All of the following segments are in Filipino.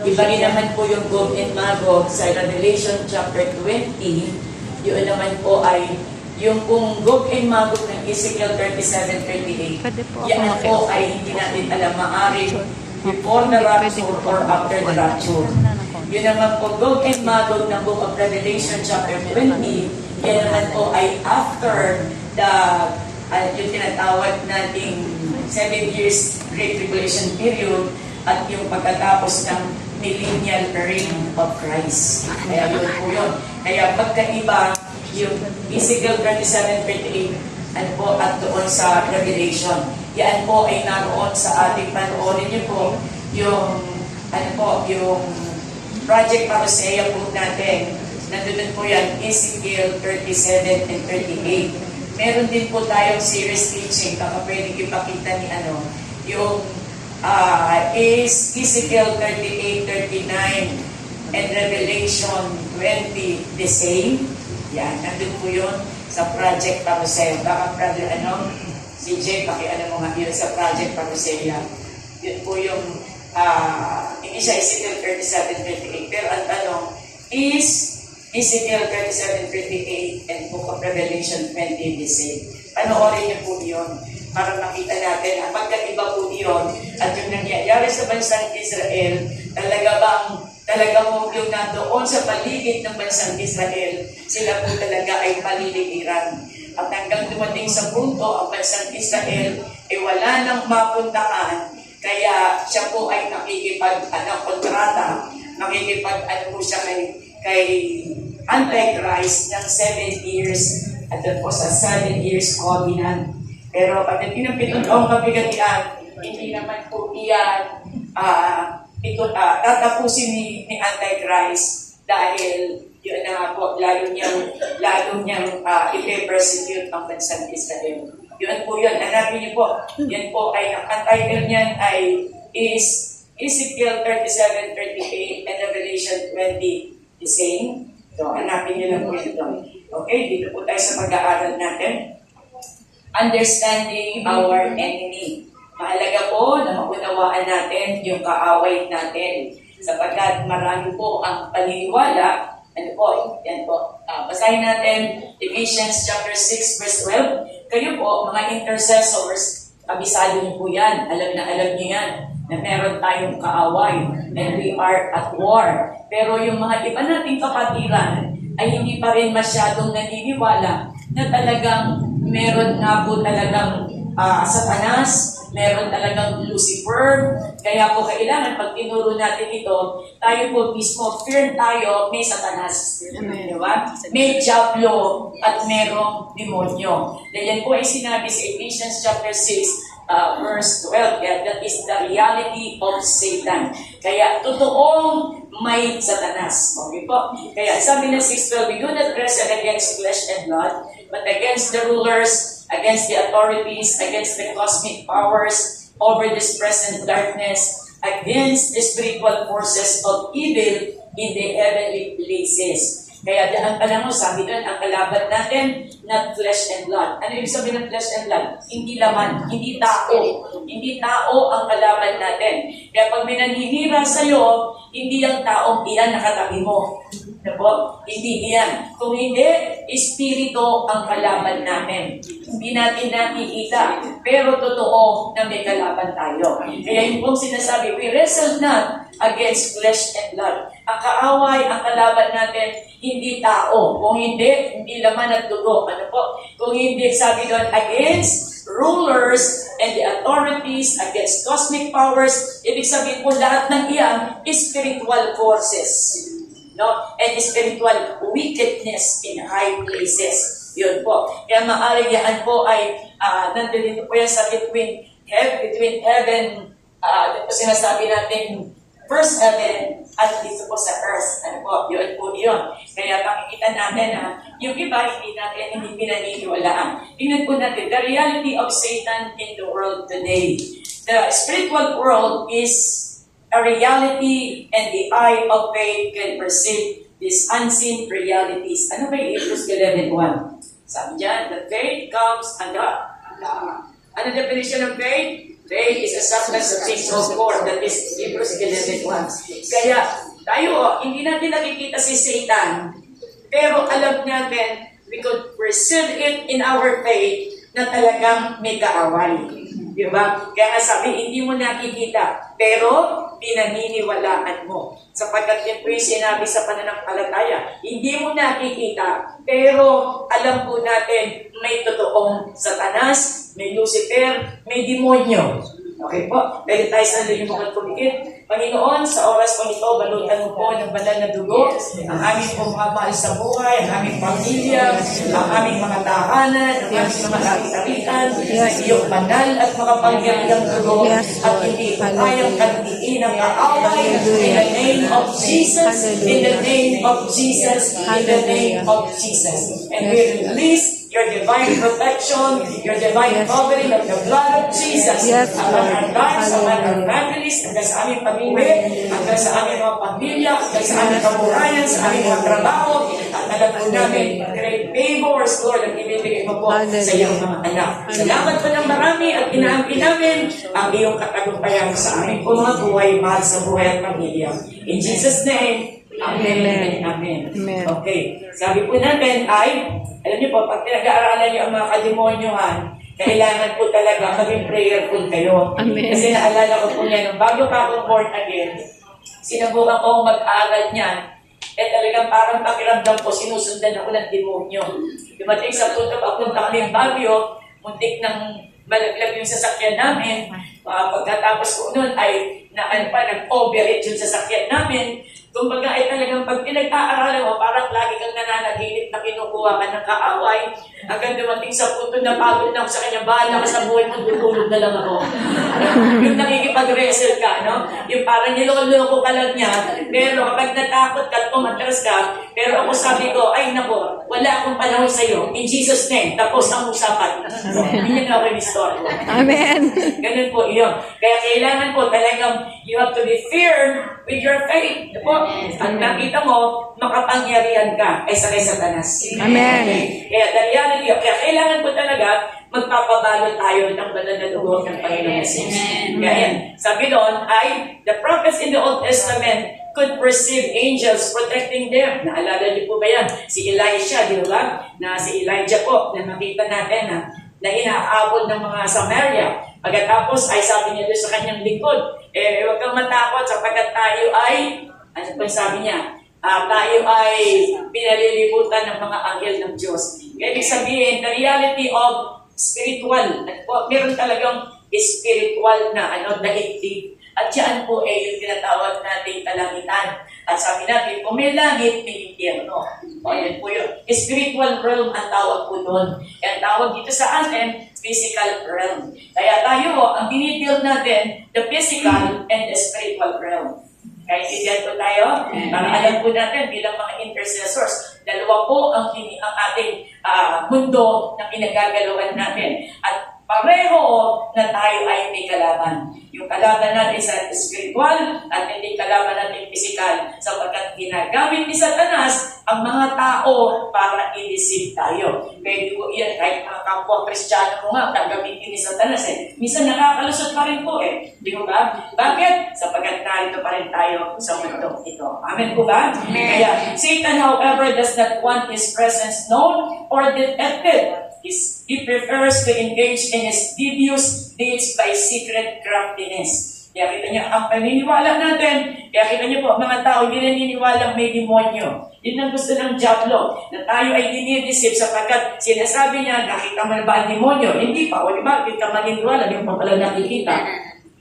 Iba rin naman po yung Gog and Magog sa Revelation chapter 20. Yun naman po ay yung kung Gog and Magog ng Ezekiel 37:38. Yan po ay hindi natin alam maaari before the rapture or after the rapture. Yun naman po, Gog and Magog ng Book of Revelation chapter 20, yan naman po ay after the yung tinatawag nating 7 years Great Tribulation period at yung pagkatapos ng millennial reign of Christ. Kaya yun po yun. Kaya pagkaiba yung Ezekiel 37:38 ano po at doon sa Revelation. Yan po ay naroon sa ating panoorin niyo po yung ano po yung Project Parousia po natin. Nandun po yan, Ezekiel 37 and 38. Meron din po tayong series teaching, baka pwede ipakita ni yung is Ezekiel 38, 39, and Revelation 20 the same. Yan, nandun po yun sa Project Parousia. Baka brother, si Jay, mo nga yun sa Project Parousia. Yun po yung hindi siya Ezekiel 37:28, pero ang tanong is Ezekiel 37:28 and Book of Revelation 20 the same. Panoorin niyo po yun para makita natin ang pagkaiba po yun at yung nangyayari sa bansang Israel, talaga po yung nandoon sa paligid ng bansang Israel, sila po talaga ay paliligiran. At hanggang dumating sa punto, ang bansang Israel ay wala nang mapuntahan. Kaya siya po ay kontrata, po siya kay Antichrist ng 7 years at po sa 7 years covenant. Pero pagdating ng 7 taong kabigatian, hindi naman po iyan tatapusin ni Antichrist dahil yun na po, lalo niyang i-persecute ang bansang Israel. Yun po yun. Hanapin niyo po. Yan po ay, ang title niyan is Ezekiel 37:38 and Revelation 20 the same. So, hanapin niyo lang po ito. Okay, dito po tayo sa pag-aaral natin. Understanding our enemy. Mahalaga po na maunawaan natin yung kaaway natin. Sapagkat marami po ang paniniwala. Ano po? Yan po. Basahin natin Ephesians chapter 6 verse 12. Kayo po, mga intercessors, abisado niyo po yan. Alam niyo yan na meron tayong kaaway and we are at war. Pero yung mga iba nating kapatiran ay hindi pa rin masyadong naniniwala na talagang meron nga po talagang Satanas, meron talagang Lucifer. Kaya po kailangan pag tinuro natin ito, tayo po mismo, fear tayo, may Satanas. Di ba? May Diablo at merong demonyo. Dahil po ay sinabi sa Ephesians chapter 6, verse 12. That is the reality of Satan. Kaya totoong may Satanas. Okay po? Kaya sabi ng 6:12, we do not wrestle against flesh and blood, but against the rulers, against the authorities, against the cosmic powers over this present darkness, against the spiritual forces of evil in the heavenly places. Kaya ang alam mo, sabi doon, ang kalaban natin, not flesh and blood. Ano ibig sabihin ng flesh and blood? Hindi laman, hindi tao. Hindi tao ang kalaban natin. Kaya pag may nanghihira sa'yo, hindi ang taong iyan nakatabi mo. Diba? Hindi iyan. Kung hindi, espiritu ang kalaban namin. Hindi natin nakikita, pero totoo na may kalaban tayo. Kaya yung pong sinasabi, we wrestle not against flesh and blood. Ang kaaway, ang kalaban natin, hindi tao. Kung hindi laman at dugo. Ano po? Kung hindi, sabi doon, against rulers and the authorities, against cosmic powers. Ibig sabihin po, lahat ng iyan is spiritual forces. No? And spiritual wickedness in high places. Yun po. Kaya maaari yan po ay nandun dito po yan sa between heaven, sinasabi natin first heaven at dito po sa earth. Ano po? Yun po yun. Kaya makikita natin yung iba hindi pinaniniwalaan. Tingnan po natin, the reality of Satan in the world today. The spiritual world is a reality and the eye of faith can perceive these unseen realities. Ano ba yung Hebrews 11:1? Sabi dyan, the faith comes and ano definition of faith? Faith is a substance of things hoped for. That is Hebrews 11:1. Kaya tayo, hindi natin nakikita si Satan. Pero alam natin, we could perceive it in our faith na talagang may kaaway. Diba? Kaya nga sabi, hindi mo nakikita, pero pinaniniwalaan mo. Sapagkat yun po yung sinabi sa pananampalataya, hindi mo nakikita, pero alam po natin, may totoong Satanas, may Lucifer, may demonyo. Okay po? Dahil tayo sa yung mga tumikit. Panginoon, sa oras po ito, balutan mo po ng banal na dugo ang aming pong mga mahal sa buhay, ang aming pamilya, ang aming mga tahanan, ang aming mga kapitalitan, sa iyong banal at makapangyariang dugo, at hindi kayang kantiin ang kaaway. In the name of Jesus, in the name of Jesus, in the name of Jesus. And we release your divine protection, your divine covering of the blood of Jesus upon our lives, upon our families, hanggang sa aming pamilya, hanggang sa aming mga pamilya, hanggang sa aming kabuhayan, sa aming mga trabaho, at alam po namin, great favors, Lord, ang ibibigay mo po sa iyong mga anak. Salamat po ng marami at inaampi namin ang iyong katagumpayan sa aming po mga buhay, mahal sa buhay at pamilya. In Jesus' name, Amen. Amen. Amen. Amen. Okay. Sabi po natin ay, alam niyo po, pag pinag-aaralan niyo ang mga kademonyohan, kailangan po talaga maging prayerful kayo. Amen. Kasi naalala ko po niya, nung bago pa akong born again, sinubukan ko mag-aaral niyan, talagang parang pakiramdam ko, sinusundan ako ng demonyo. Dumating sa punto, papunta kami ng Baguio, muntik ng malaglag yung sasakyan namin. Pagkatapos ko nun ay nag-overage yung sasakyan namin. Kumbaga ay talagang pag pinag-aaralan mo, parang lagi kang nananaginip na kinukuha ka ng kaaway, hanggang dumating sa punto na pagod na ako sa kanya, bahala ka sa buhay mo, tutulog na lang ako. Yung nakikipag-wrestle ka, no? Yung parang niloko-loko ka lang niya, pero kapag natakot ka at tumatras ka, pero ako sabi ko, ay nako, wala akong panahon sa'yo. In Jesus' name, tapos ang usapan. Hindi na ako restore. Amen. Ganun po yun. Kaya kailangan po talagang you have to be firm with your faith. Po. At nakita mo, makapangyarihan ka kaysa kay Satanas. Amen. Kaya the reality, kaya kailangan po talaga magpapabalo tayo ng banal na dugo ng Panginoon Jesus. Kaya yan, sabi doon ay, the prophets in the Old Testament could perceive angels protecting them. Naalala niyo po ba yan? Si Elisha, di ba? Na si Elijah po, na nakita natin na inaabol ng mga Samaria. Pagkatapos ay sabi niya doon sa kanyang lingkod, huwag kang matakot sapagkat tayo ay, ano po sabi niya, tayo ay pinalilibutan ng mga anghel ng Diyos. Ibig sabihin, the reality of spiritual, meron talagang spiritual na daigdig. At yan po yung tinatawag nating kalangitan. At sabi natin, kung may langit, may impyerno. O yan po yun. Spiritual realm ang tawag po doon. Ang tawag dito sa atin, physical realm. Kaya tayo, ang dinidil natin, the physical and the spiritual realm. Kaya intindihan po tayo, para alam po natin bilang mga intercessors, dalawa po ang ating mundo na pinagagalawan natin. At pareho na tayo ay may kalaban. Yung kalaban natin sa spiritual at hindi kalaban natin physical sapagkat ginagamit ni Satanas ang mga tao para i-deceive tayo. Pwede po yan, kahit mga kapwa Kristiyano mo nga, gagamitin ni Satanas Minsan nakakalusot pa rin po Di ba ba? Bakit? Sapagkat narito pa rin tayo sa mundo ito. Amen po ba? Amen. Kaya, Satan, however, does not want his presence known or detected. He prefers to engage in his devious deeds by secret craftiness. Kaya kita niyo, ang paniniwala natin, kaya kita niyo po, mga tao, hindi naniniwala may demonyo. Yun ang gusto ng Diablo, na tayo ay dinidisip sapagkat sinasabi niya, nakita mo na ba ang demonyo? Hindi pa, o di ba? Kita maniniwala, yung pa pala nakikita.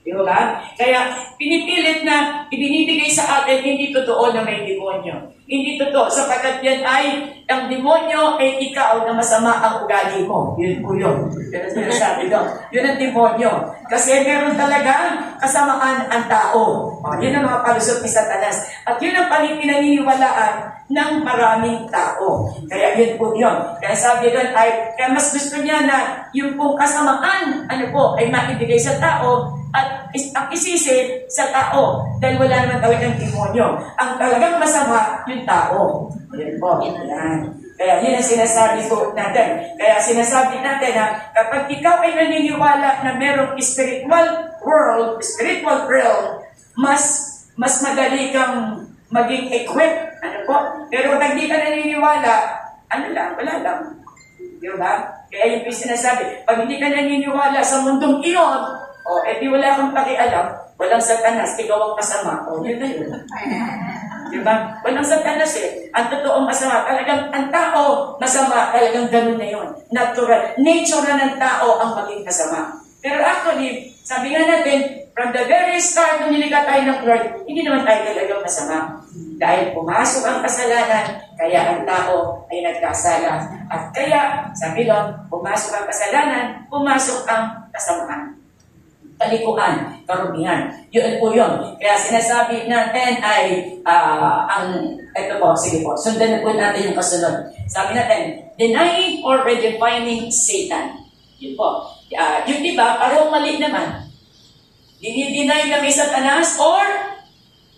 Di ba? Kaya pinipilit na ibinibigay sa atin, hindi totoo na may demonyo. Hindi totoo, sapagkat yan ay, ang demonyo ay ikaw na masama ang ugali mo. Yun po yun. Yun ang sinasabi doon. Yun ang demonyo. Kasi meron talaga kasamaan ang tao. Yun ang mga palusot ni Satanas. At yun ang pinaniniwalaan ng maraming tao. Kaya yun po yun. Kaya sabi doon ay, kaya mas gusto niya na yung pong kasamaan, ay maibigay sa tao, at ang isisi sa tao dahil wala naman talagang demonyo. Ang talagang masama, yung tao. Yan po. Yan. Kaya yun ang sinasabi po natin. Kaya sinasabi natin na kapag ikaw ay naniniwala na merong spiritual world, spiritual realm, mas madali kang maging equipped. Ano po? Pero kung hindi ka naniniwala, ano lang, wala lang. Di ba? Kaya yung sinasabi, pag hindi ka naniniwala sa mundong iyon, di wala kang pakialam, walang Satanas, ikaw ang masama. Yun na yun. Di ba? Walang Satanas eh. Ang totoong masama, talagang ang tao masama, talagang ganun na yun. Natural. Nature na ng tao ang maging masama. Pero actually, sabi nga natin, from the very start nung nilikha tayo ng Lord, hindi naman tayo talagang masama. Dahil pumasok ang kasalanan, kaya ang tao ay nagkasala. At kaya, sabi lang, pumasok ang kasalanan, pumasok ang kasamaan. Talikuan, karumihan. Yun po yun. Kaya sinasabi natin ay, ito po, sige po, sundan na po natin yung kasunod. Sabi natin, denying or redefining Satan. Yun po. Yung diba, parang mali naman. Dinideny na may Satanas or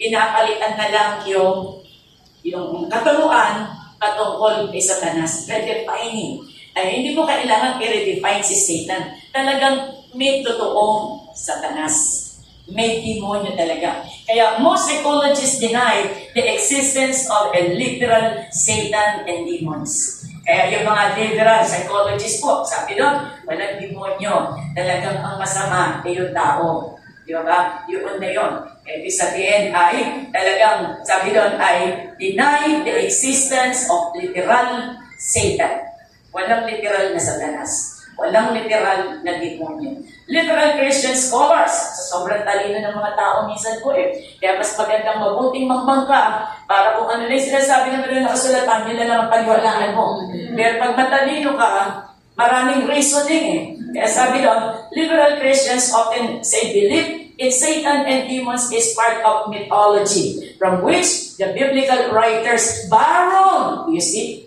pinapalitan na lang yung katuruan patungkol kay Satanas. Redefining. Ay, hindi mo kailangan i-redefine si Satan. Talagang may totoong Satanas. May demonyo talaga. Kaya most psychologists deny the existence of a literal Satan and demons. Kaya yung mga literal psychologists po, sabi doon, walang demonyo. Talagang ang masama ay yung tao. Di ba? Yun na yun. Ibig sabihin ay, talagang, sabi doon ay, deny the existence of literal Satan. Walang literal na Satanas. Walang literal na demonyo. Literal Christian scholars, sa sobrang talino ng mga tao minsan po kaya mas magandang mabuting magbangka para kung ano na yung sinasabi na meron nakasulatan, yun na lang ang paniwalaan mo. Pero pag matalino ka, maraming reasoning Kaya sabi doon, liberal Christians often say belief in Satan and demons is part of mythology from which the biblical writers borrow. You see?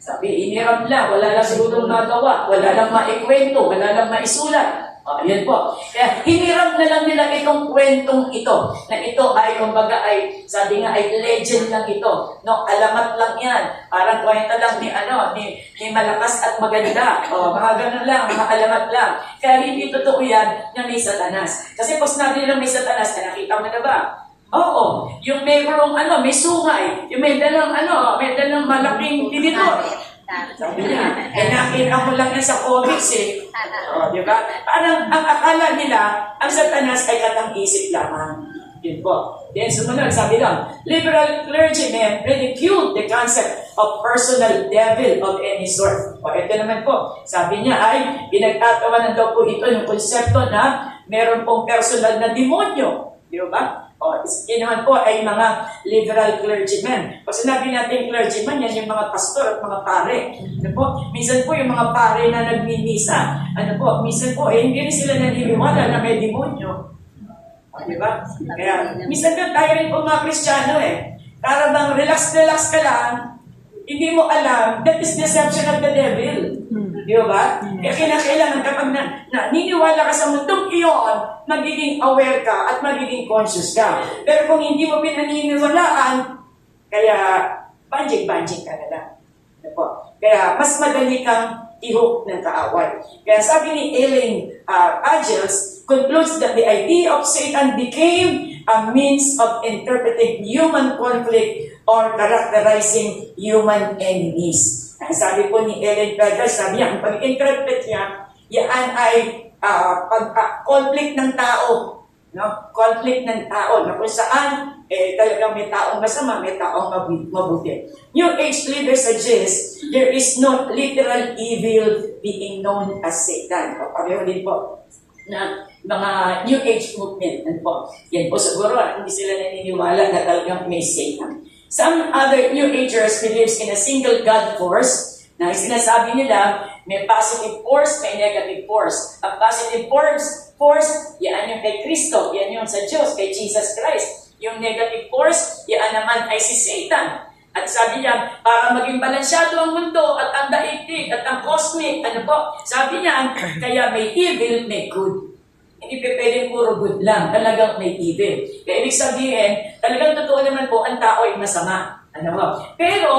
Sabi, inirap lang, wala lang sigurong magawa, wala lang maikwento, wala lang maisulat. Yan po. Kaya hiniram na lang nila itong kwentong ito, na ito ay, kumbaga ay, sabi nga ay legend lang ito. No, alamat lang yan. Parang kwenta lang ni malakas at maganda. Mga ganun lang, mga alamat lang. Kaya hindi totoo yan na may Satanas. Kasi pag sinabi nila may Satanas, nakita mo na ba? Oo, yung mayroong may sungay, yung may dalang malaking tinidor. Sabi niya, nakita mo lang yan sa comics di ba? Parang ang akala nila, ang Satanas ay katang-isip lamang. Yun po. Then sumunod, sabi lang, liberal clergymen ridiculed the concept of personal devil of any sort. Ito naman po, sabi niya ay, pinagtatawanan daw po ito yung konsepto na meron pong personal na demonyo. Di ba? Yan naman po ay mga liberal clergymen. Pag sinabi natin clergyman, yan yung mga pastor at mga pare. Minsan po yung mga pare na nagmimisa, minsan po, hindi rin sila naniniwala na may demonyo. Di ba? Kaya, minsan doon tayo rin po mga Kristiyano para bang relax ka lang, hindi mo alam, that is deception of the devil. Di ba? Kaya kinakailangan kapag naniniwala ka sa mundong iyon, magiging aware ka at magiging conscious ka. Pero kung hindi mo pinaniniwalaan, kaya banjik-banjik ka na lang. Kaya mas madali kang ihok ng kaaway. Kaya sabi ni Elaine Agels, concludes that the idea of Satan became a means of interpreting human conflict or characterizing human enemies. Sabi po ni Ellen Agels, sabi niya, ang pag-interpret niya, yan ay conflict ng tao. No? Conflict ng tao na kung saan talagang may taong masama, may taong mabuti. New Age leaders suggest there is no literal evil being known as Satan. Pareho din po na mga New Age movement. Yan po siguro, hindi sila naniniwala na talagang may Satan. Some other New Agers believes in a single God force na sinasabi nila may positive force, may negative force. Ang positive force, yan yung kay Kristo, yan yung sa Diyos, kay Jesus Christ. Yung negative force, yan naman ay si Satan. At sabi niya, para maging balansyado ang mundo at ang daigdig at ang cosmic, sabi niya, kaya may evil, may good. Hindi pwedeng puro good lang, talagang may evil. Kaya ibig sabihin, talagang totoo naman po, ang tao ay masama. Pero,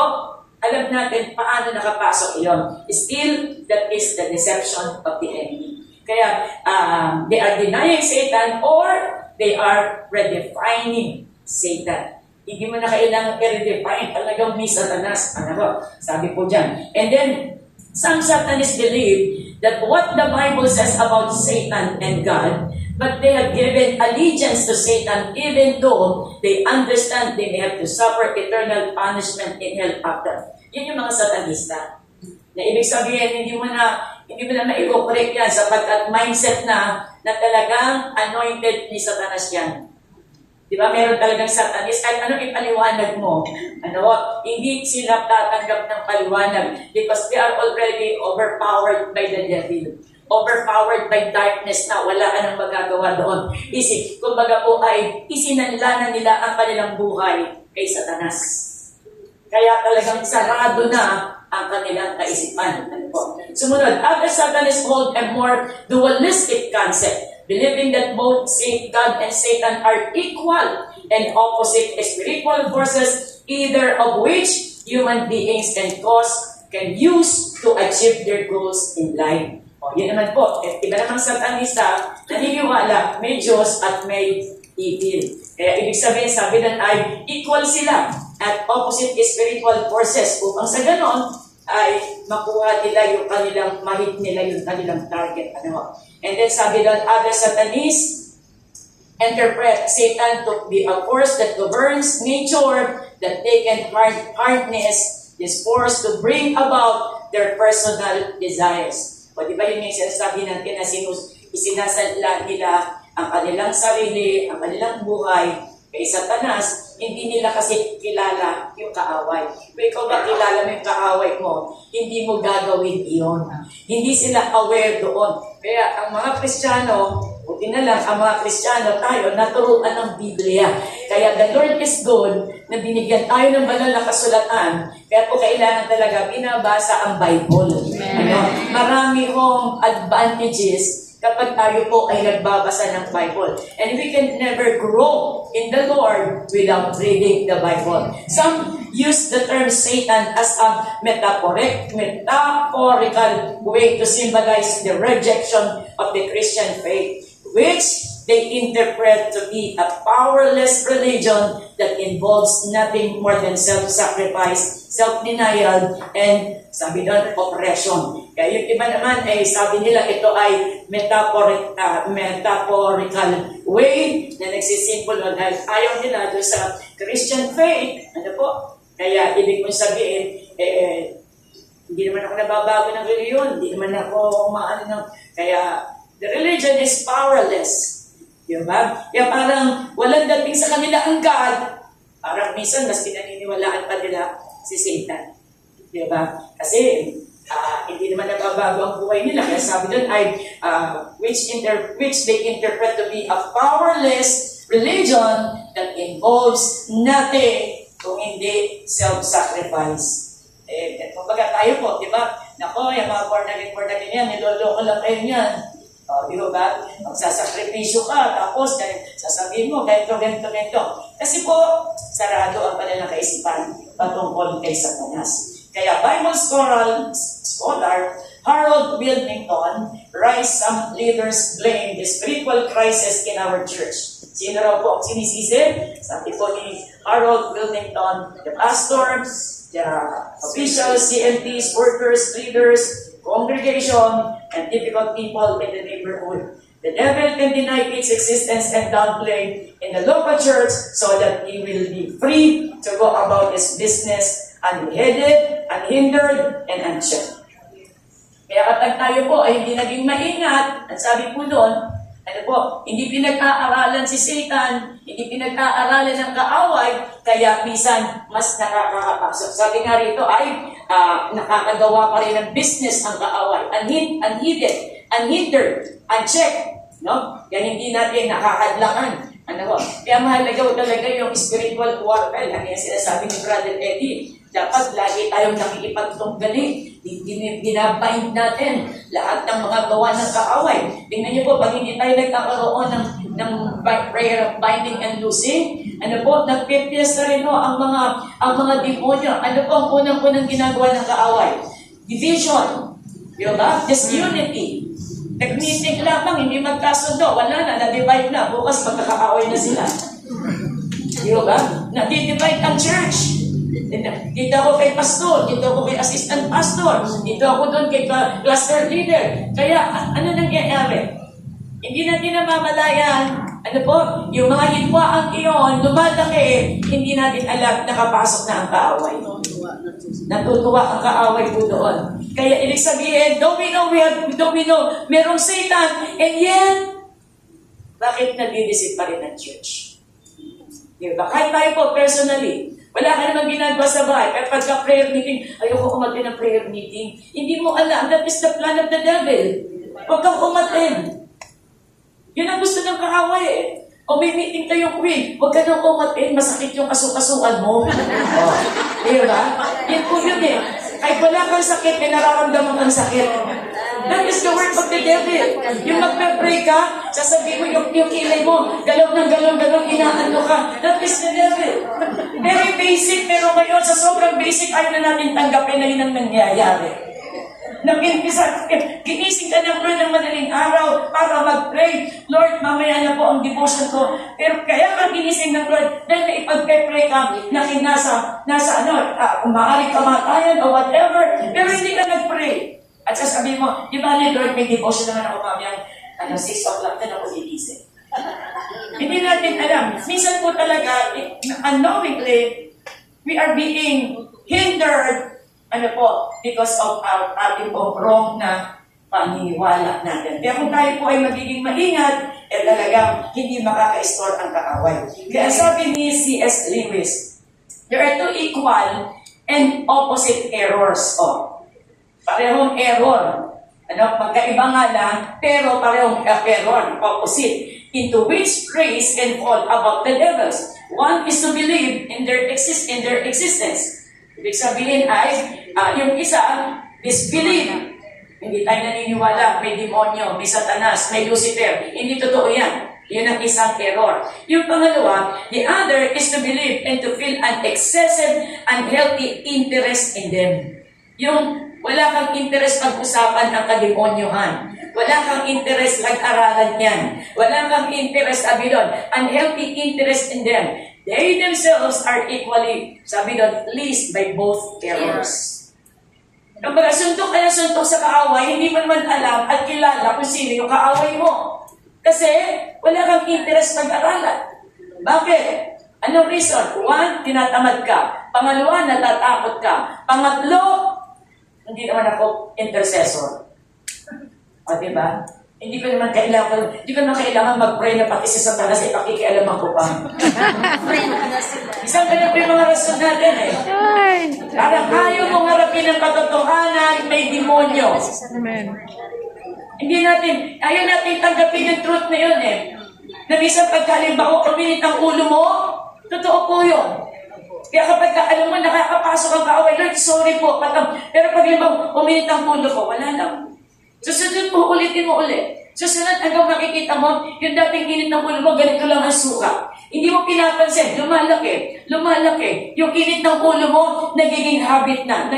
alam natin paano nakapasok iyon. Still, that is the deception of the enemy. Kaya they are denying Satan or they are redefining Satan. Hindi mo na kailangan i-redefine. Talagang may Satanas. Ano ba? Sabi po dyan. And then, some Satanists believe that what the Bible says about Satan and God, but they have given allegiance to Satan even though they understand they may have to suffer eternal punishment in hell after. Yun yung mga Satanista. Na ibig sabihin, hindi mo na ma-correct yan sapagkat mindset na talagang anointed ni Satanas yan. Di ba? Meron talagang Satanis. At ano ipaliwanag mo? Hindi sila tatanggap ng paliwanag because they are already overpowered by the devil. Overpowered by darkness na wala ka nang magagawa doon. Kumbaga po ay isinanla na nila ang kanilang buhay kay Satanas. Kaya talagang sarado na ang kanilang kaisipan. Sumunod, other Satanists hold a more dualistic concept, believing that both God and Satan are equal and opposite spiritual forces, either of which human beings can use to achieve their goals in life. Yun naman po, iba namang Satanista, naniniwala may Diyos at may evil. Kaya ibig sabihin, sabi nun ay equal sila at opposite spiritual forces upang sa ganon ay makuha nila yung kanilang, mahit nila yung kanilang target. And then sabi doon, other Satanists interpret Satan to be a force that governs nature, that they can harness this force to bring about their personal desires. O di ba yun yung sinasabi natin na isinasadla nila ang kanilang sarili, ang kanilang buhay kay Satanas, hindi nila kasi kilala yung kaaway. Kung ikaw ba kilala mo yung kaaway mo, hindi mo gagawin iyon. Hindi sila aware doon. Kaya ang mga Kristiyano, buti na lang, ang mga Kristiyano tayo, naturuan ng Biblia. Kaya the Lord is good, na binigyan tayo ng banal na kasulatan, kaya po kailangan talaga binabasa ang Bible. Marami hong advantages kapag tayo po ay nagbabasa ng Bible. And we can never grow in the Lord without reading the Bible. Some use the term Satan as a metaphorical way to symbolize the rejection of the Christian faith, which they interpret to be a powerless religion that involves nothing more than self-sacrifice, self-denial, and sabi doon, oppression. Kaya yung iba naman ay sabi nila ito ay metaphorical way na nagsisimbolo dahil ayaw nila doon sa Christian faith. Kaya ibig kong sabihin, hindi naman ako nababago ng reliyon, hindi naman ako kaya the religion is powerless. Diba? Kaya parang walang dating sa kanila ang God, parang minsan mas pinaniniwalaan pa nila si Satan. Diba? Kasi hindi naman nababago ang buhay nila. Kaya sabi doon ay which they interpret to be a powerless religion that involves nothing kung hindi self-sacrifice. Kumbaga tayo po, diba? Nako, yung mga born again yan, niloloko lang kayo niyan. Di ba? Magsasakripisyo ka, tapos sasabihin mo, ganito. Kasi po, sarado ang kanilang kaisipan patungkol kay Satanas. Kaya Bible scholar Harold Wilmington writes some leaders blame the spiritual crisis in our church. Sino raw po ang sinisisi? Sabi po ni Harold Wilmington, the pastors, the officials, CNPs, workers, leaders, congregation, and difficult people in the neighborhood. The devil can deny its existence and downplay in the local church so that he will be free to go about his business unheaded, unhindered, and unchecked. Kaya kapag tayo po ay hindi naging maingat, at sabi po doon, hindi pinag-aaralan si Satan, hindi pinag-aaralan ng kaaway, kaya minsan mas nakakapasok. Sabi nga rito ay nakakagawa pa rin ng business ang kaaway, unheeded, unhindered, unchecked. Kaya hindi natin nakakadlangan. Kaya mahalaga talaga yung spiritual warfare. Yan sinasabi ni Brother Eddie. Dapat lagi tayong nakikipagtunggali. Binabind natin lahat ng mga gawa ng kaaway. Tingnan niyo po, pag hindi tayo nagkakaroon ng prayer of binding and loosing, nagpipiesta rin ang mga demonyo. Ano po ang unang-unang ginagawa ng kaaway? Division. Diba? Disunity. Nag-meeting lamang, hindi magkasundo. Wala na, na-divide na. Bukas magkakaaway na sila. Di ba? Na-divide ang church. Dito ako kay pastor, dito ako kay assistant pastor, dito ako doon kay cluster leader. Kaya, ano nangyayari? Hindi natin namamalayan, ano po, yung mga hidwaang iyon, lumalaki, hindi natin alam, nakapasok na ang kaaway. Natutuwa ang kaaway po doon. Kaya ibig sabihin, we have domino, merong Satan, and yet, bakit nagdidisit pa rin ang church? Diba? Kahit tayo po, personally, wala ka naman ginagawa sa bahay, pero pagka prayer meeting, ayoko umatin ng prayer meeting. Hindi mo alam, that is the plan of the devil. Huwag kang umatin. Yun ang gusto ng kaaway eh. O may meeting kayong queen, huwag ka nang umatin, masakit yung kasukasuan mo. Oh, diba? Yan po yun eh. Kahit wala kang sakit, may nararamdaman kang sakit. That is the work of the devil. Yung magpe-pray ka, sasabihin mo yung kilay mo, galaw, inaano ka. That is the devil. Very basic, pero ngayon sa sobrang basic, ayaw na natin tanggapin na yun ang nangyayari. Ginising ka ng Lord ng madaling araw para mag-pray. Lord, mamaya na po ang devotion ko. Pero kaya ka ginising ng Lord dahil na ipag-pray ka na kung maaaring kamatayan o whatever, pero hindi ka nag-pray. At sasabihin mo, di ba Lord, may devotion naman ako mamayang 6 o'clock na ako gigising. Hindi natin alam. Minsan po talaga, unknowingly, we are being hindered because of our ating wrong na paniniwala natin. Kaya kung tayo po ay magiging maingat, talagang hindi makaka-store ang kaaway. Kaya sabi ni C.S. Lewis, there are two equal and opposite errors. Parehong error. Magkaiba nga lang, pero parehong error, opposite, into which grace can fall about the devils. One is to believe in their existence. Ibig sabihin ay, yung isa, disbelieve. Hindi tayo naniniwala, may demonyo, may satanas, may Lucifer. Hindi totoo yan. Yun ang isang error. Yung pangalawa, the other is to believe and to feel an excessive, unhealthy interest in them. Yung wala kang interest pag-usapan ang kademonyohan. Wala kang interest pag-aralan yan. Wala kang interest, sabi doon, unhealthy interest in them. They themselves are equally, sabi doon, pleased by both errors. Kapag suntok ka na suntok sa kaaway, hindi mo naman alam at kilala kung sino yung kaaway mo. Kasi wala kang interest pag-aralan. Bakit? Anong reason? One, tinatamad ka. Pangalawa, natatakot ka. Pangatlo, hindi naman ako intercessor. O, diba? Hindi ko naman kailangan mag-pray na pati si Satanas ay pakikialaman ko pa. Isang kanya po yung mga rason natin eh. Parang ayaw mong harapin ang katotohanan, may demonyo. Ayaw natin tanggapin yung truth na yun eh. Na minsan pagkalimbawa, uminit ang ulo mo, totoo po yun. Kaya kapag alam mo, nakakapasok ang kaaway, Lord, sorry po, pero pag limbawa, uminit ang ulo ko, wala lang. Susunod mo, ulitin mo ulit. Susunod, hanggang makikita mo, yung dating init ng ulo mo, ganito lang ang suka. Hindi mo pinapansin, lumalaki. Yung init ng ulo mo, nagiging habit na.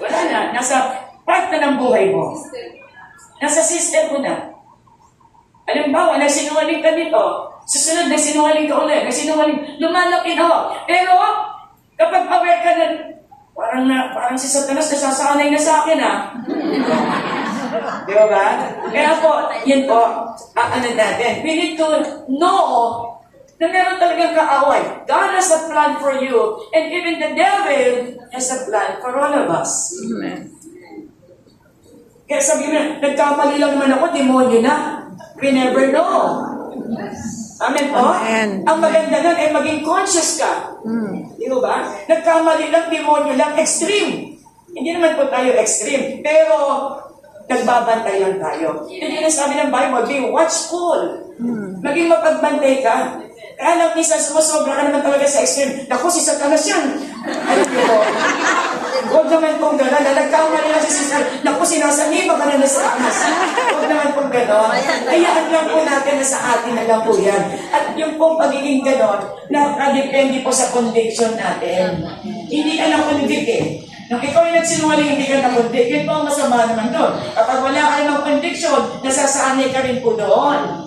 Wala na, nasa part na ng buhay mo. Nasa system mo na. Halimbawa, nagsinungaling ka nito, susunod, nagsinungaling ka ulit, lumalaki na. Pero, kapag aware ka na, parang si Satanas nasasanay na sa akin Di ba? Kaya po, yun po, natin. We need to know na meron talagang kaaway. God has a plan for you, and even the devil has a plan for all of us. Amen. Kaya sabi mo, nagkamali lang naman ako, demonyo na. We never know. Amen po? Amen. Ang maganda nun ay maging conscious ka. Di ba? Nagkamali lang, demonyo lang, extreme. Hindi naman po tayo extreme, pero nagbabantay lang tayo. Hindi na sabi ng Bible, be watchful. Maging mapagbantay ka. Kaya lang, minsan sumusobra ka naman talaga sa extreme. Naku, si Satanas yan. Alam niyo po. Huwag naman pong gano'n. Nagkamali lang si Satanas. Naku, sinasaniba ka na na Satanas. Huwag naman pong gano'n. Hayaan lang po natin na sa atin na lang po yan. At yung pong pagiging gano'n, nakadepende po sa conviction natin. Hindi ka na convict eh. Nung ikaw yung nagsinungaling, hindi ka na-convict, yun po ang masama naman doon. Kapag wala ka ng conviction, nasasanay ka rin po doon.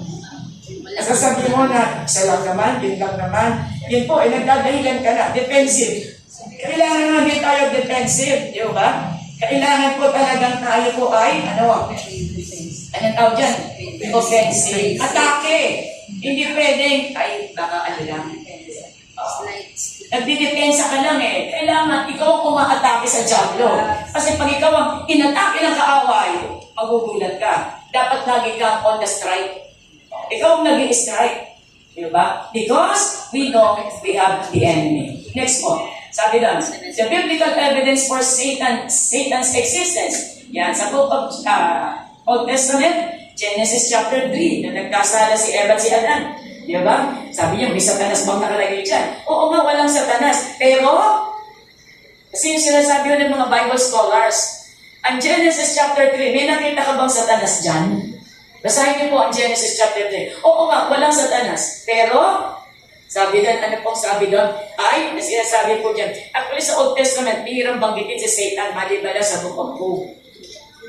Sasabihin mo na, isa lang naman, yun lang naman. Yun po, nagdadahilan ka na, defensive. Kailangan nga din tayo defensive, di ba? Kailangan po talagang tayo po ay, anong tawag dyan? Offensive. Atake. Hindi pwedeng, ay, baka ano lang. Nagdidepensa ka lang eh. Kailangan ikaw ang umaatake sa Diablo. Kasi pag ikaw ang inatake ng kaaway, magugulat ka. Dapat lagi kang on the strike. Ikaw ang nag-i-strike. Di ba? Because we know we have the enemy. Next po. Sabi doon, the biblical evidence for Satan's existence. Yan, sa book of Old Testament, Genesis chapter 3, na nagkasala si Eva at si Adan. Di ba? Sabi niya, may Satanas bang nakalagay dyan? Oo nga, walang Satanas. Pero, kasi yung sinasabi ng mga Bible scholars, ang Genesis chapter 3, may nakita ka bang Satanas dyan? Basahin niyo po ang Genesis chapter 3. Oo nga, walang Satanas. Pero, sabi doon, ano pong sabi doon? Ay, sinasabi po dyan. Actually, sa Old Testament, bihirang banggitin si Satan, malibala sa Book of Job.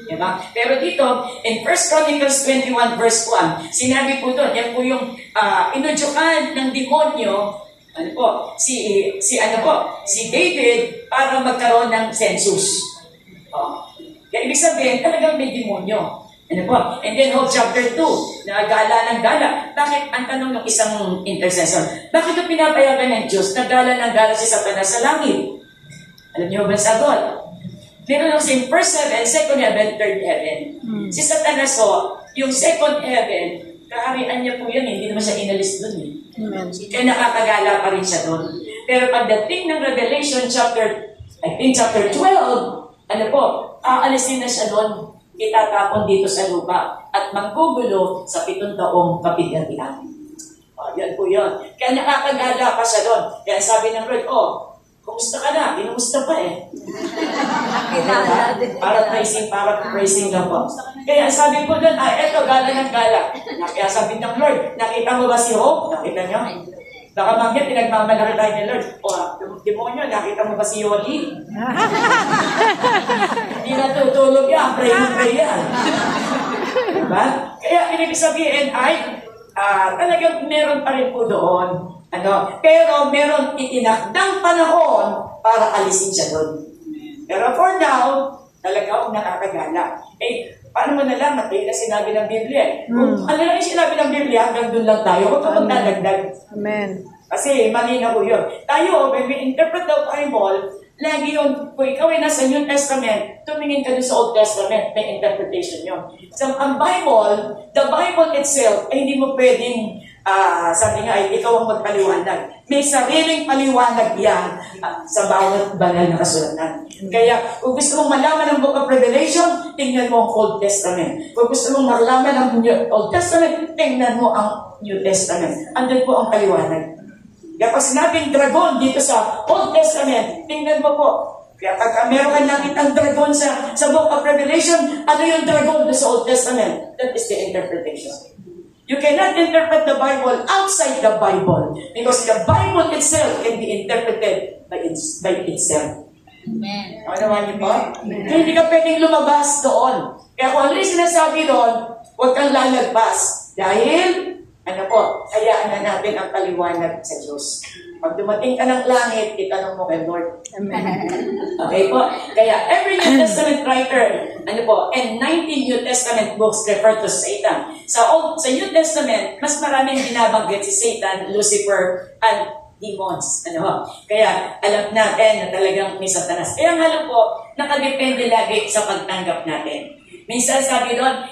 Diba? Pero dito, in 1 Chronicles 21 verse 1, sinabi po doon, yan po yung inudyukan ng demonyo, ano po, si David para magkaroon ng census. Kaya ibig sabihin, talagang may demonyo. Ano po? And then, Job chapter 2, nagala ng gala. Bakit, ang tanong ng isang intercessor, bakit yung pinapayagan ng Diyos, nagala ng gala si Satanas sa langit? Alam niyo ba ang sagot? Meron lang in first heaven, second heaven, third heaven. Si Satanas po, yung second heaven, kaharian niya po yan, hindi naman siya inalis doon eh. Kaya nakakagala pa rin siya doon. Pero pagdating ng Revelation chapter 12, ano po, aalisin na siya doon, itatapon dito sa lupa, at maggugulo sa 7 taong kapighatian. Yan po yun. Kaya nakakagala pa siya doon. Kaya sabi ng Lord, kumusta ka na? Kinumusta pa eh. Para praising lang po. Kaya sabi ko doon, eto, gala ng gala. Kaya sabi ng Lord, nakita mo ba si Hope? Nakita niyo? Baka mamaya pinagmamalaki tayo ni Lord. Demonyo, nakita mo ba si Yoli? Hindi natutulog yan, pray yan. Diba? Kaya ibig sabihin ay, talagang meron pa rin po doon. Pero meron itinakdang panahon para alisin siya doon. Pero for now, talagang nakakagala. Paano mo nalaman? Ito na sinabi ng Biblia. Kung ano lang yung sinabi ng Biblia, hanggang doon lang tayo. Huwag ka magdadagdag. Amen. Kasi mali na po yun. Tayo, when we interpret the Bible, lagi yun, kung ikaw ay nasa New Testament, tumingin ka doon sa Old Testament, may interpretation yun. So, ang Bible, the Bible itself, ay hindi mo pwedeng, sabi nga, ay ikaw ang magpaliwanag. May sariling paliwanag yan sa bawat banal na kasulatan. Kaya, kung gusto mong malaman ang Book of Revelation, tingnan mo ang Old Testament. Kung gusto mong malaman ang Old Testament, tingnan mo ang New Testament. Andun po ang paliwanag. Kaya pag sinabing dragon dito sa Old Testament, tingnan mo po. Kaya pag meron ka nakitang dragon sa Book of Revelation, ano yung dragon sa Old Testament? That is the interpretation. You cannot interpret the Bible outside the Bible because the Bible itself can be interpreted by itself. Amen. Ano naman yun po? Kaya hindi ka pwedeng lumabas doon. Kaya kung ano yung sinasabi doon, huwag kang lalagpas. Dahil, hayaan na natin ang paliwanag sa Diyos. Pag dumating ka ng langit, itanong mo kay Lord. Amen. Okay po? Kaya every New Testament writer, and 19 New Testament books refer to Satan. Sa New Testament, mas maraming binabanggit si Satan, Lucifer, and demons. Kaya alam natin na talagang may Satanas. Kaya nga po, nakadepende lagi sa pagtanggap natin. Minsan sabi doon,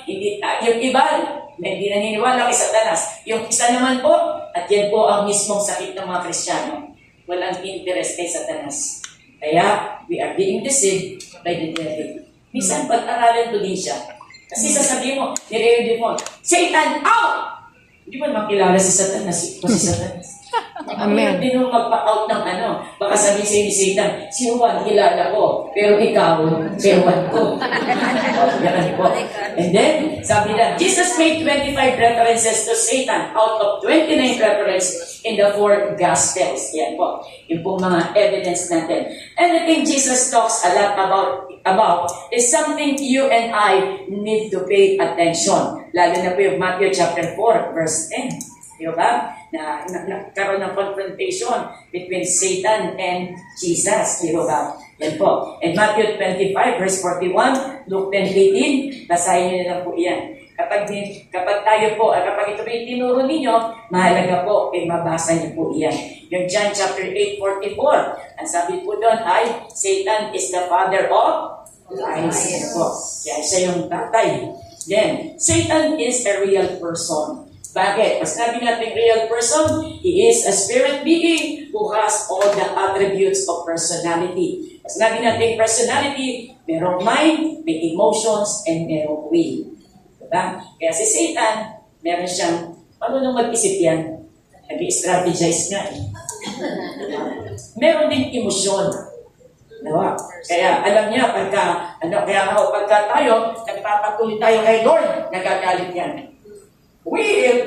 yung iba, hindi naniniwala kay Satanas. Yung isa naman po, at yan po ang mismong sakit ng mga Kristiyano, walang interest kay Satanas. Kaya, we are being deceived by the devil. Minsan, pag-aralan to din siya. Kasi sasabihin mo, nire-review mo, Satan, out! Hindi mo naman kilala si Satanas. Si Satanas. Amen. Hindi mo magpa-out ng ano. Baka sabihin sa'yo ni Satan, si Juan, kilala ko. Pero ikaw, ewan ko. Yan po. And then, sabi na, Jesus made 25 references to Satan out of 29 references in the 4 Gospels. Yan po. Yung pong mga evidence natin. And I think Jesus talks a lot about is something you and I need to pay attention. Lalo na po yung Matthew chapter 4, verse 10. Di ba? Na nagkaroon ng confrontation between Satan and Jesus. Di ba? Yan po. And Matthew 25, verse 41, Luke 10:18, basahin nyo na lang po yan. Kapag tayo po, kapag ito may tinuro ninyo, mahalaga po, mabasa niyo po yan. Yung John chapter 8:44, ang sabi po doon ay, Satan is the father of lies. Po. Kaya siya yung tatay. Then, Satan is a real person. Bakit? Mas sabi natin real person, he is a spirit being who has all the attributes of personality. Mas sabi natin personality, merong mind, may emotions, and merong will. Diba? Kaya si Satan, meron siyang, paano nang mag-isip yan? Nag-strategize nga eh. Meron din emosyon. Diba? Kaya alam niya, pagka tayo, nagpapatuloy tayo kay Lord, nagagalit yan. Will,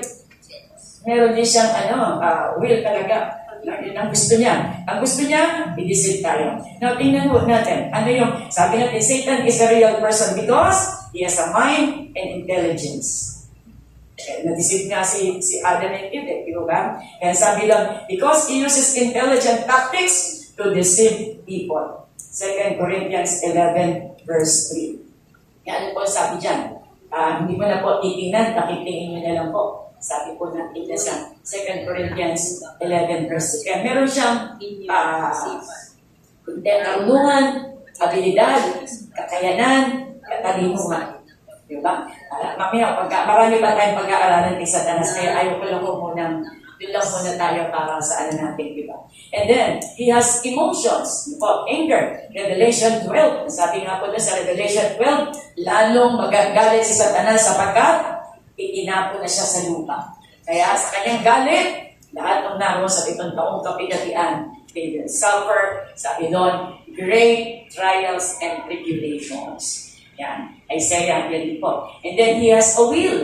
meron din siyang will talaga. Yun ang gusto niya. Ang gusto niya, i-deceive tayo. Now, tingnan mo natin. Ano yung, sabi natin, Satan is a real person because he has a mind and intelligence. Na-deceive nga si Adam and Eve, di ba? Kaya sabi lang, because he uses intelligent tactics to deceive people. 2 Corinthians 11, verse 3. Yan po sabi dyan. Hindi mo na po titingnan, takitingin nyo na lang po. Sabi po natin na sa 2 Corinthians 11 verse 2. Kaya meron siyang karunungan, abilidad, kakayanan, katalinuhan. Diba? Mamaya, marami pa tayong pag-aaralan kay Satanas, kaya ayaw ko lang po munang, doon lang muna tayo para sa natin, diba? And then, he has emotions, diba? Anger, Revelation 12. Sabi nga po na sa Revelation 12, lalong magagalit si Satanas sapagkat itinapo na siya sa lupa. Kaya sa kanyang galit, lahat ng naroon sa 7 taong kapigatian, they will suffer, sabi doon, great trials and tribulations. Yan. Isaiah 20 po. And then he has a will.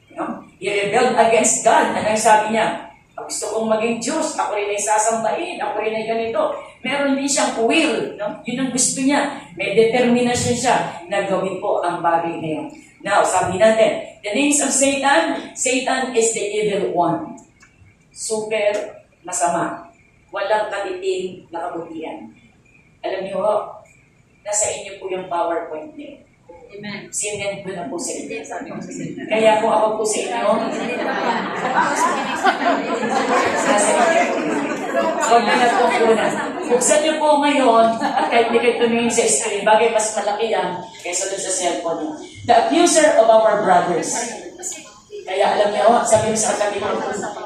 You know? He rebelled against God. Ano yung sabi niya? Gusto kong maging Diyos, ako rin ay sasambahin, ako rin ay ganito. Meron din siyang will. No? Yun ang gusto niya. May determinasyon siya na gawin po ang bagay na yun. Now, sabi natin, the names of Satan, Satan is the evil one. Super masama. Walang katiting na kabutihan. Alam niyo ho, nasa inyo po yung PowerPoint niyo. Amen. Sinend ko na po sa inyo. Kaya kung ako po sa inyo, nasa inyo. Huwag na nagpupunan. Buksan niyo po ngayon, at kahit hindi kayo tumingin sa screen, bagay mas malaki yan kaysa doon sa cellphone niyo. The accuser of our brothers. Kaya alam niyo, sabi mo sa katabi mo,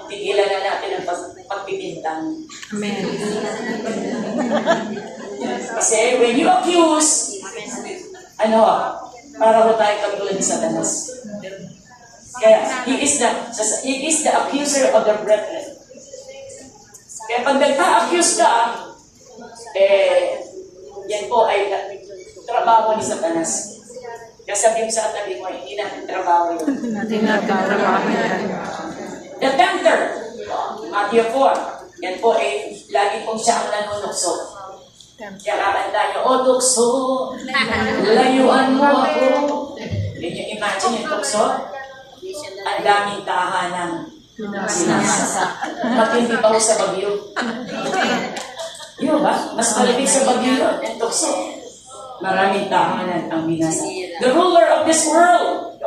tigilan na natin ang pagpipintang. Amen. Kasi when you accuse, para ko tayo katulad ni Satanas. Kaya, he is the accuser of the brethren. Kaya pag nagka-accuse ka, yan po ay trabaho ni Satanas. Kaya sabi mo sa katabi mo, hindi natin trabaho yun. Natin nagkatrabaho yan. The tempter, Matthew 4, yan po ay lagi pong siya ang nanunukso. Kaya kakanta nyo, o tukso, layuan mo ako. Can you imagine yung tukso? Ang daming tahanan sinasa. Matindi pa ko sa bagyo. Yun ba? Mas malapit sa bagyo yun, yung tukso. Maraming tahanan ang binasa. The ruler of this world.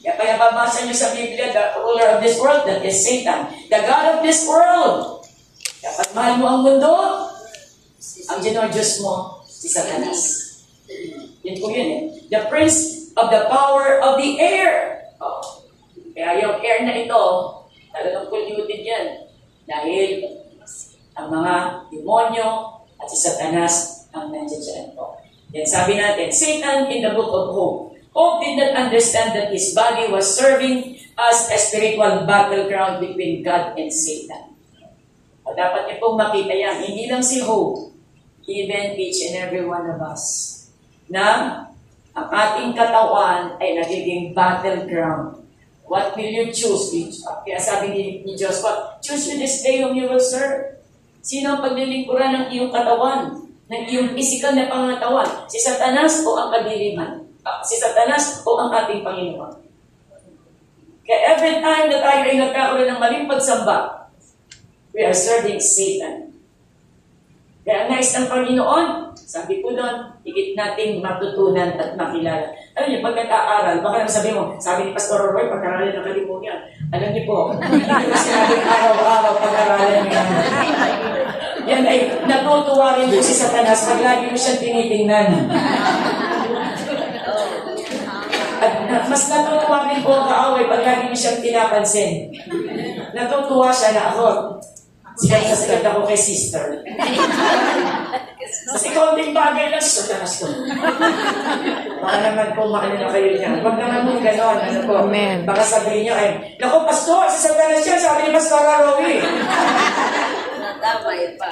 Kaya babasa nyo sa Biblia, the ruler of this world, that is Satan. The God of this world. Kapag mahal mo ang mundo, ang Diyos mo, si Satanas. Yun po yun eh. The prince of the power of the air. Kaya yung air na ito, talagang polluted yan. Dahil ang mga demonyo at si Satanas ang nandiyan dyan po. Then sabi natin, Satan in the book of Job. Job did not understand that his body was serving as a spiritual battleground between God and Satan. Dapat niyo pong makita yan. Hindi lang si Hope, even each and every one of us, na ang ating katawan ay nagiging battleground. What will you choose? Kaya sabi ni Joshua, choose you this day whom you will serve. Sino ang paglilingkuran ng iyong katawan, ng iyong physical na pangatawan? Si Satanas o ang kadiliman? Si Satanas o ang ating Panginoon? Kaya every time na tayo ay nagkaroon ng maling pagsamba, we are serving Satan. Kaya ang nais ng Panginoon, sabi ko doon, higit nating matutunan at makilala. Alam niyo, pag nag-aaral, baka naman sabi mo, sabi ni Pastor Roy, pag-aralan ng kalimutan. Alam niyo po, hindi ko sinabing araw-araw pag-aralan niya. Yan ay natutuwa rin po si Satanas pag lagi mo siyang tinitingnan. At mas natutuwa rin po ang kaaway pag lagi mo siyang pinapansin. Natutuwa siya na ako. Siya ako kay sister. Kasi konting bagay lang siya Satanas ko. Baka naman po maalala kayo niya. Huwag naman po gano'n. Ano po? Amen. Baka sabihin niyo ay, naku, Pastor, si Satanas siya. Sabi ni Pastor Rowie. Natabay pa.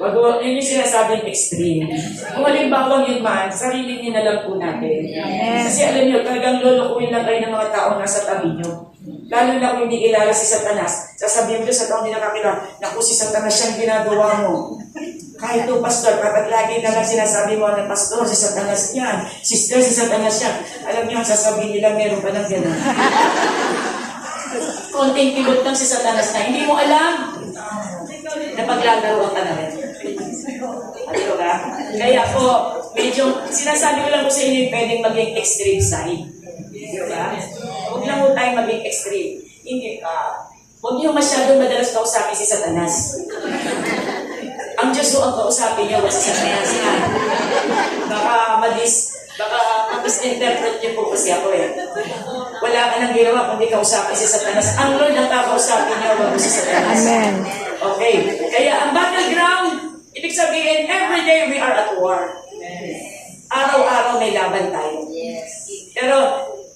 Wag mo, yun yung sinasabing extreme. Kung halimbawa yun man, sarili niyo na lang po natin. Amen. Kasi alam niyo, talagang lulukuin lang kayo ng mga taong nasa tabi niyo. Lalo na kung hindi kilala si Satanas. Sasabihin mo sa taong hindi nakakilala, naku, si Satanas siyang ginagawa mo. Kahit to, Pastor, kapag lagi na lang sinasabi mo na, Pastor, si Satanas yan. Sister, si Satanas yan. Alam niyo, ang sasabihin nila, meron pa ng gano'n. Konting kilot lang si Satanas na, hindi mo alam na paglalaro ka na rin. Ano ka? Kaya po, medyo, sinasabi ko lang po sa inyo, pwedeng maging extreme side. Di ba? Huwag lang po tayo maging extreme. Hindi ka. Huwag niyo masyadong madalas kausapin si Satanas. Ang Diyos ang kausapin niyo, wag si Satanas. Baka misinterpret niyo po kasi ako eh. Wala ka nang ginawa kundi kausapin si Satanas. Ang Lord ang kakausapin niyo, wag si Satanas. Amen. Okay. Kaya ang battleground, ibig sabihin, every day we are at war. Araw-araw may laban tayo. Yes. Pero,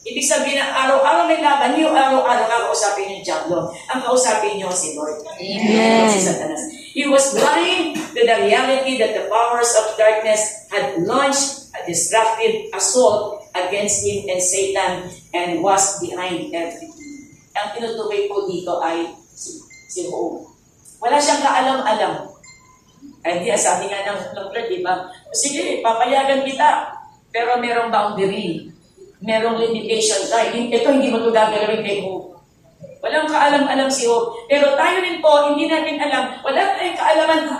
ibig sabihin na araw-araw may laban, yung araw-araw kakausapin yung diablo. Ang kausapin niyo si Lord. Amen. Si Satanas. He was blind to the reality that the powers of darkness had launched a destructive assault against him and Satan and was behind everything. Ang tinutukoy po dito ay si Job. Wala siyang kaalam-alam. Ay di, sabi nga ng Lord, di ba? Sige, papayagan kita. Pero merong boundary. Merong limitation tayo. Ito hindi mo ito gagawin kay Job. Walang kaalam-alam si Job. Pero tayo rin po, hindi natin alam. Wala tayong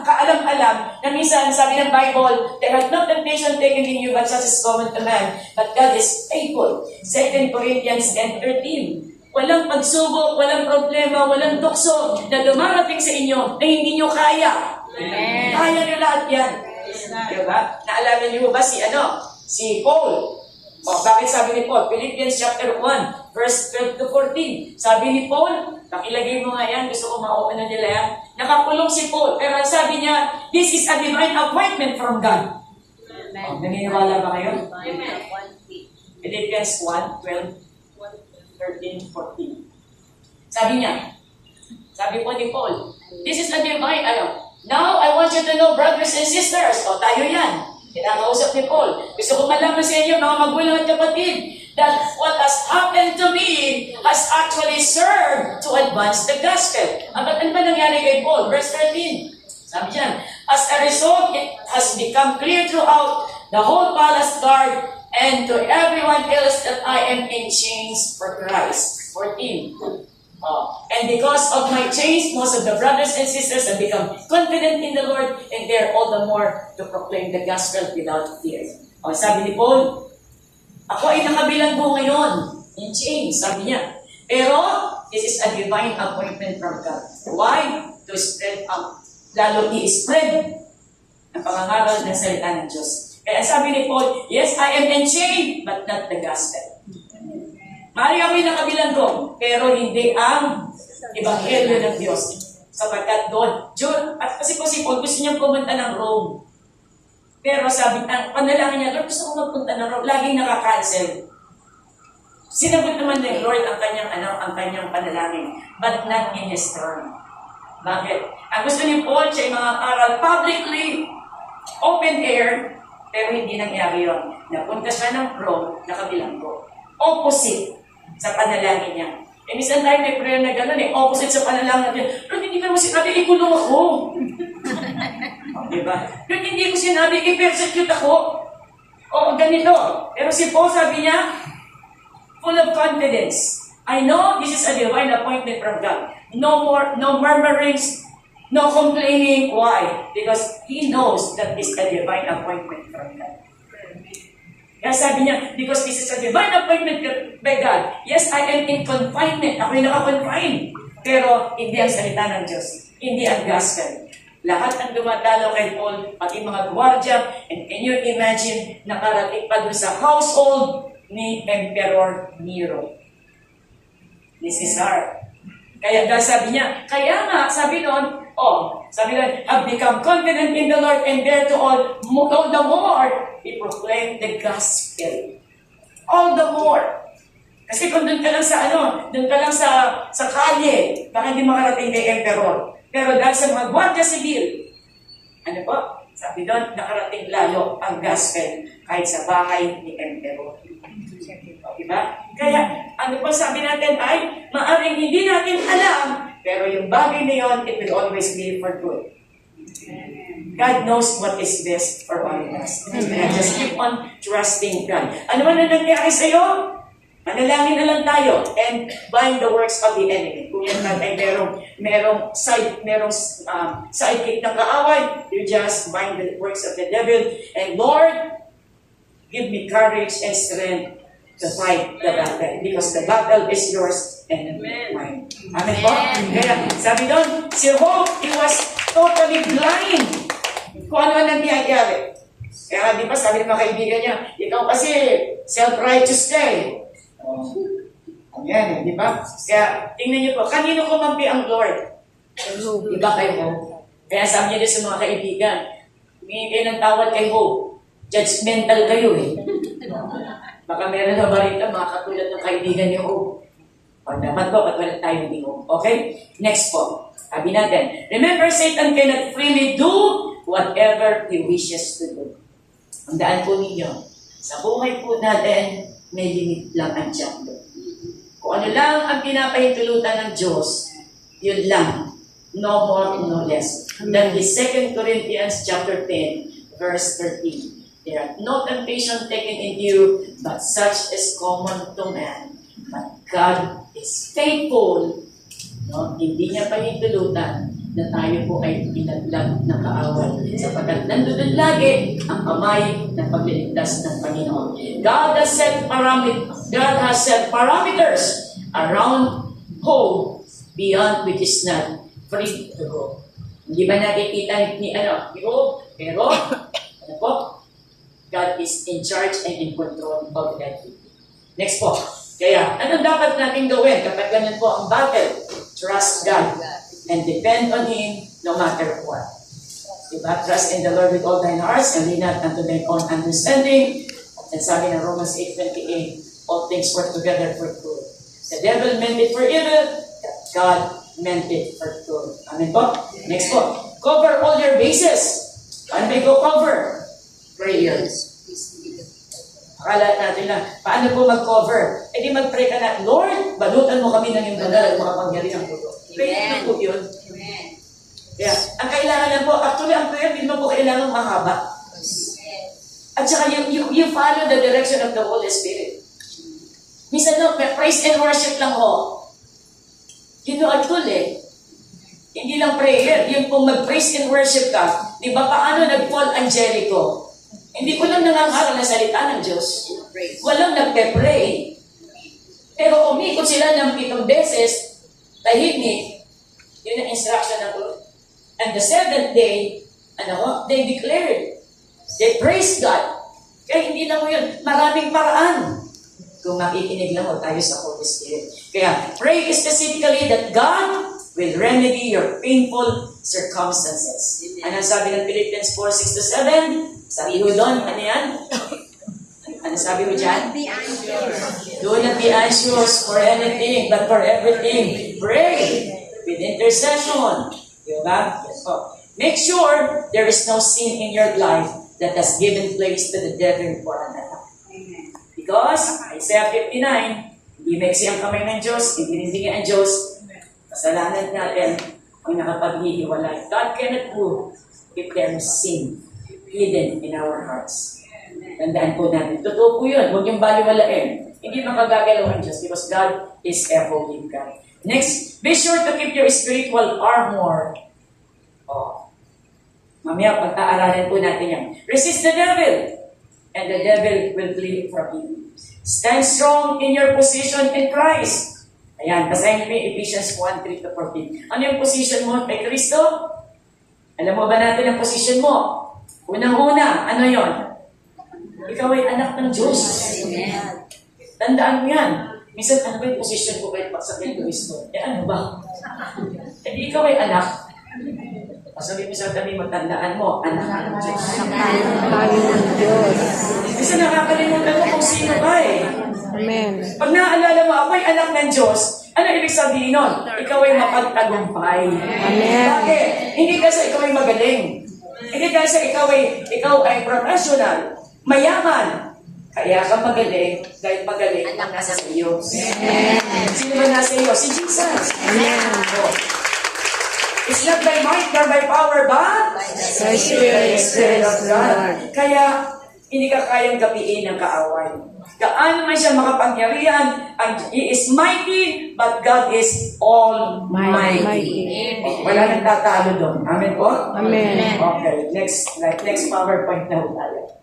kaalam-alam na minsan, sabi ng Bible, there has not temptation taken in you but such is common to man. But God is faithful. 2 Corinthians 10:13. Walang pagsubok, walang problema, walang tukso na dumarating sa inyo na hindi nyo kaya. Amen. Kaya nyo lahat yan. Diba? Naalala nyo ba si Paul? O, bakit sabi ni Paul? Philippians chapter 1, verse 12 to 14. Sabi ni Paul, pakilagay mo nga yan, gusto ko mauunan nila yan. Nakakulong si Paul, pero sabi niya, this is a divine appointment from God. O, naniniwala ba kayo? Amen. Philippians 1, 12, 13, 14. Sabi niya, sabi po ni Paul, this is a divine, now I want you to know, brothers and sisters, o tayo yan, kinakausap ni Paul, gusto ko malaman sa inyo, mga magulang at kapatid, that what has happened to me has actually served to advance the gospel. Ano ba nangyari kay Paul? Verse 13, sabi niya, as a result, it has become clear throughout the whole palace guard and to everyone else that I am in chains for Christ. 14. And because of my chains, most of the brothers and sisters have become confident in the Lord and dare all the more to proclaim the gospel without fear. Sabi ni Paul, ako ay nakabilanggo ngayon in chains, sabi niya. Pero, this is a divine appointment from God. Why? To spread out. Lalo i-spread ang pangangaral ng salita ng Diyos. Kaya sabi ni Paul, yes, I am enchained, but not the gospel. Maaari ako'y nakabilanggo, pero hindi ang ebanghelyo ng Diyos. Sapagkat doon, at kasi po si Paul, gusto niyang pumunta ng Rome. Pero sabi, ang panalangin niya, Lord, gusto ko magpunta ng Rome, laging nakaka-cancel. Sinagot naman ng Lord ang kanyang panalangin, but not in his term. Bakit? Ang gusto ni Paul, siya ay makakaral publicly, open air, pero hindi nangyari yun. Napunta siya ng Rome, nakabilanggo. Opposite sa panalangin niya. Eh, minsan tayo may prayer na gano'n opposite sa panalangin niya. Pero hindi naman sinabi, ikulong ako. Diba? Pero hindi ko sinabi, i-persecute ako. O, ganito. Pero si Paul sabi niya, full of confidence. I know this is a divine appointment from God. No more, no murmurings, no complaining. Why? Because he knows that this is a divine appointment from God. Kaya sabi niya, because this is a divine appointment by God. Yes, I am in confinement. Ako'y naka-confine. Pero hindi ang salita ng Diyos. Hindi ang gospel. Lahat ng dumadalaw kay Paul, pati mga gwardiya, and can you imagine, nakarating pa dun sa household ni Emperor Nero. Ni Caesar. Kaya sabi niya, kaya nga, sabi doon, have become confident in the Lord and dare to all the more, he proclaimed the gospel. All the more. Kasi kung doon ka lang sa kalye, baka hindi makarating kay Emperor. Pero dahil sa mga gwardiya sibil, sabi doon, nakarating lalo ang gospel kahit sa bahay ni Emperor. Diba? Kaya, sabi natin ay, maaring hindi natin alam, pero yung bagay na yun, it will always be for good. God knows what is best for all of us. Kaya just keep on trusting God. Ano man ang nangyari sa'yo? Manalangin na lang tayo and bind the works of the enemy. Kung yan man ay merong sidekick ng kaaway, you just bind the works of the devil. And Lord, give me courage and strength to fight the battle. Because the battle is yours and mine. Amen po? Kaya sabi doon, si Job, he was totally blind. Kung ano ang nangyayari. Kaya di ba sabi ng mga kaibigan niya, ikaw kasi self-righteous ka eh. Ayan, di ba? Kaya tingnan niyo po, kanino kumampi ang Lord? Di ba kay Job? Kaya sabi niya din sa mga kaibigan, humingi kayo ng tawad kay Job. Judgmental kayo eh. Baka meron na barita, mga katulad ng kaibigan ni Job. O dapat po, katulad tayo ni Job. Okay? Next po. Sabi natin, remember, Satan cannot freely do whatever he wishes to do. Ang daan po ninyo, sa buhay po natin, may limit lang ang tiyan doon. Kung ano lang ang pinapahintulutan ng Diyos, yun lang. No more, no less. That is 2 Corinthians chapter 10, verse 13. There are no temptation taken in you, but such is common to man. But God is faithful. No? Hindi niya pahintulutan na tayo po ay pinaglag ng kaaway. Sapagkat nandun lagi ang kamay ng pagliligtas ng Panginoon. God has set parameters around hope beyond which is not free to go. Hindi ba nakikita ni Job? Pero, God is in charge and in control of everything. Next po. Kaya, anong dapat natin gawin kapag ganun po ang battle? Trust God and depend on Him no matter what. Diba? Trust in the Lord with all thine hearts and lean not unto thine own understanding. At sabi ng Romans 8:28, all things work together for good. The devil meant it for evil, God meant it for good. Amen po? Next po. Cover all your bases. Ano ba go cover? Prayers. Akala natin na, paano po mag-cover? E di mag-pray ka na, Lord, balutan mo kami ng iyong banal at makapangyarihang puto. Pray na po yun. Kaya, ang kailangan lang po, actually, ang prayer, hindi mo po kailangan mahaba. At saka, you follow the direction of the Holy Spirit. Minsan praise and worship lang ho. Yun yung actually, hindi lang prayer. Yung kung mag-praise and worship ka, di ba paano nag-fall ang Jericho? Hindi ko lang nangangaral na salita ng Diyos. Walang nagpe-pray. Pero umikot sila ng 7 beses, tahimik, yun ang instruction ng Lord. And the 7th day, they declared. They praised God. Kaya hindi na mo yun. Maraming paraan. Kung makikinig lang mo tayo sa Holy Spirit. Kaya pray specifically that God will remedy your painful circumstances. Ano sabi ng Philippians 4:6-7? Sabi mo doon, ano yan? Ano sabi mo dyan? Do not be anxious for anything, but for everything. Pray with intercession Diba? Yes po. Make sure there is no sin in your life that has given place to the devil for an attack. Because, Isaiah 59, hindi maiksi ang kamay ng Diyos, hindi rindigin ang Diyos, kasalanan natin ang nakapaghihiwalay. God cannot move if there is sin hidden in our hearts. Tandaan po natin. Totoo po yun. Huwag yung baliwalain. Hindi makagagalaw ang Diyos because God is a holy God. Next, be sure to keep your spiritual armor. Mamaya, pag-aaralan po natin yan. Resist the devil, and the devil will flee from you. Stand strong in your position in Christ. Ayan, basahin niyo yung Ephesians 1:3-14. Ano yung position mo kay Kristo? Alam mo ba natin ang position mo? Unang-una, ano yon? Ikaw ay anak ng Diyos. Tandaan mo yan. Minsan, ano ba yung position ko kay pagsakit ng Kristo? Ano ba? Hindi ikaw ay anak. Sabi mo sa tabi mo, tandaan mo, anak ng Diyos. Tayo ng Diyos. Kasi nakakalimutan mo kung sino ka eh. Amen. Pag naaalala mo, ako'y anak ng Diyos, ano ibig sabihin nun? Ikaw ay mapagtagumpay. Amen. Bakit? Hindi kasi ikaw ay magaling. Hindi kasi ikaw ay professional, mayaman. Kaya ka magaling, dahil magaling ang nasa iyo. Sino ba nasa iyo? Si Jesus. Amen. It's not by might nor by power, but By Spirit of God. Kaya, hindi ka kayang gapiin ng kaaway. Gaano man siya makapangyarihan, He is mighty, but God is almighty. Mighty. Wala nang tatalo doon. Amen po? Amen. Okay, next PowerPoint na tayo.